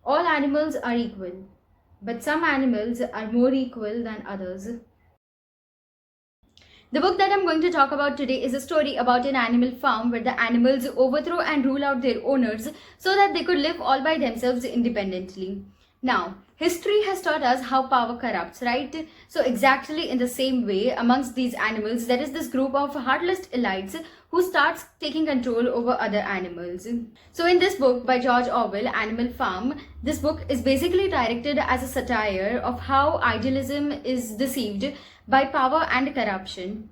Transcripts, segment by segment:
All animals are equal, but some animals are more equal than others. The book that I'm going to talk about today is a story about an animal farm where the animals overthrow and rule out their owners so that they could live all by themselves independently. Now, history has taught us how power corrupts, right? So exactly in the same way, amongst these animals, there is this group of heartless elites who starts taking control over other animals. So in this book by George Orwell, Animal Farm, this book is basically directed as a satire of how idealism is deceived by power and corruption.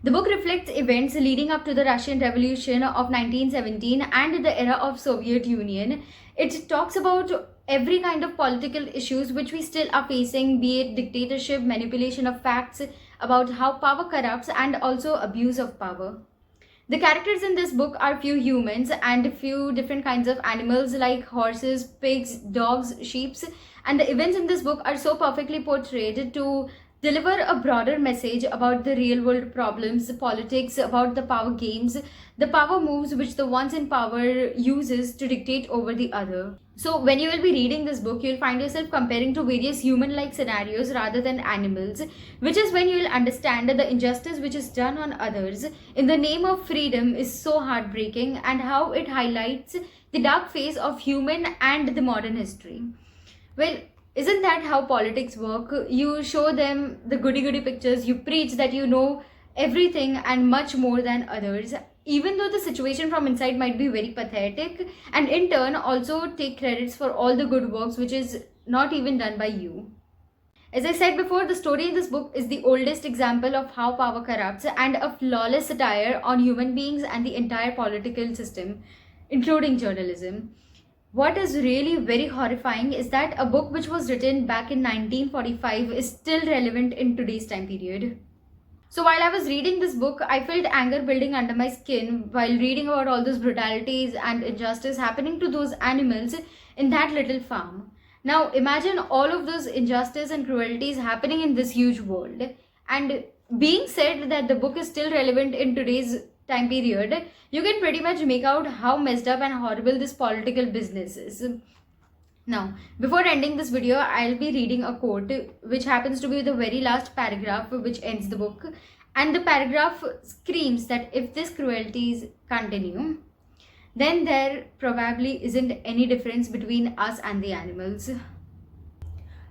The book reflects events leading up to the Russian Revolution of 1917 and the era of Soviet Union. It talks about every kind of political issues which we still are facing, be it dictatorship, manipulation of facts, about how power corrupts and also abuse of power. The characters in this book are few humans and a few different kinds of animals like horses, pigs, dogs, sheep, and the events in this book are so perfectly portrayed to deliver a broader message about the real world problems, the politics, about the power games, the power moves which the ones in power uses to dictate over the other. So when you will be reading this book, you'll find yourself comparing to various human-like scenarios rather than animals, which is when you'll understand that the injustice which is done on others in the name of freedom is so heartbreaking, and how it highlights the dark face of human and the modern history. Well, isn't that how politics work? You show them the goody-goody pictures, you preach that you know everything and much more than others, even though the situation from inside might be very pathetic, and in turn also take credits for all the good works which is not even done by you. As I said before, the story in this book is the oldest example of how power corrupts and a flawless satire on human beings and the entire political system, including journalism. What is really very horrifying is that a book which was written back in 1945 is still relevant in today's time period. So while I was reading this book, I felt anger building under my skin while reading about all those brutalities and injustice happening to those animals in that little farm. Now imagine all of those injustice and cruelties happening in this huge world, and being said that the book is still relevant in today's time period, you can pretty much make out how messed up and horrible this political business is. Now, before ending this video, I'll be reading a quote which happens to be the very last paragraph which ends the book. And the paragraph screams that if this cruelties continue, then there probably isn't any difference between us and the animals.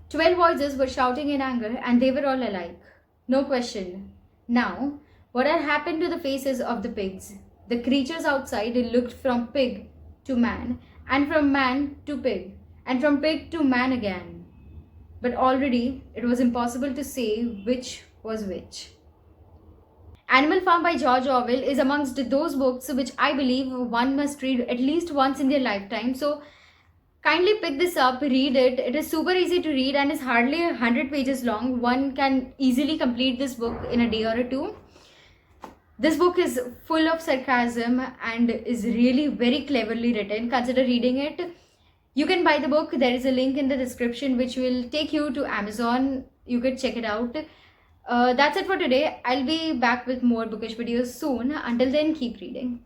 12 voices were shouting in anger and they were all alike. No question. Now, what had happened to the faces of the pigs? The creatures outside looked from pig to man, and from man to pig, and from pig to man again. But already it was impossible to say which was which. Animal Farm by George Orwell is amongst those books which I believe one must read at least once in their lifetime. So kindly pick this up, read it. It is super easy to read and is hardly 100 pages long. One can easily complete this book in a day or two. This book is full of sarcasm and is really very cleverly written. Consider reading it. You can buy the book. There is a link in the description which will take you to Amazon. You could check it out. That's it for today. I'll be back with more bookish videos soon. Until then, keep reading.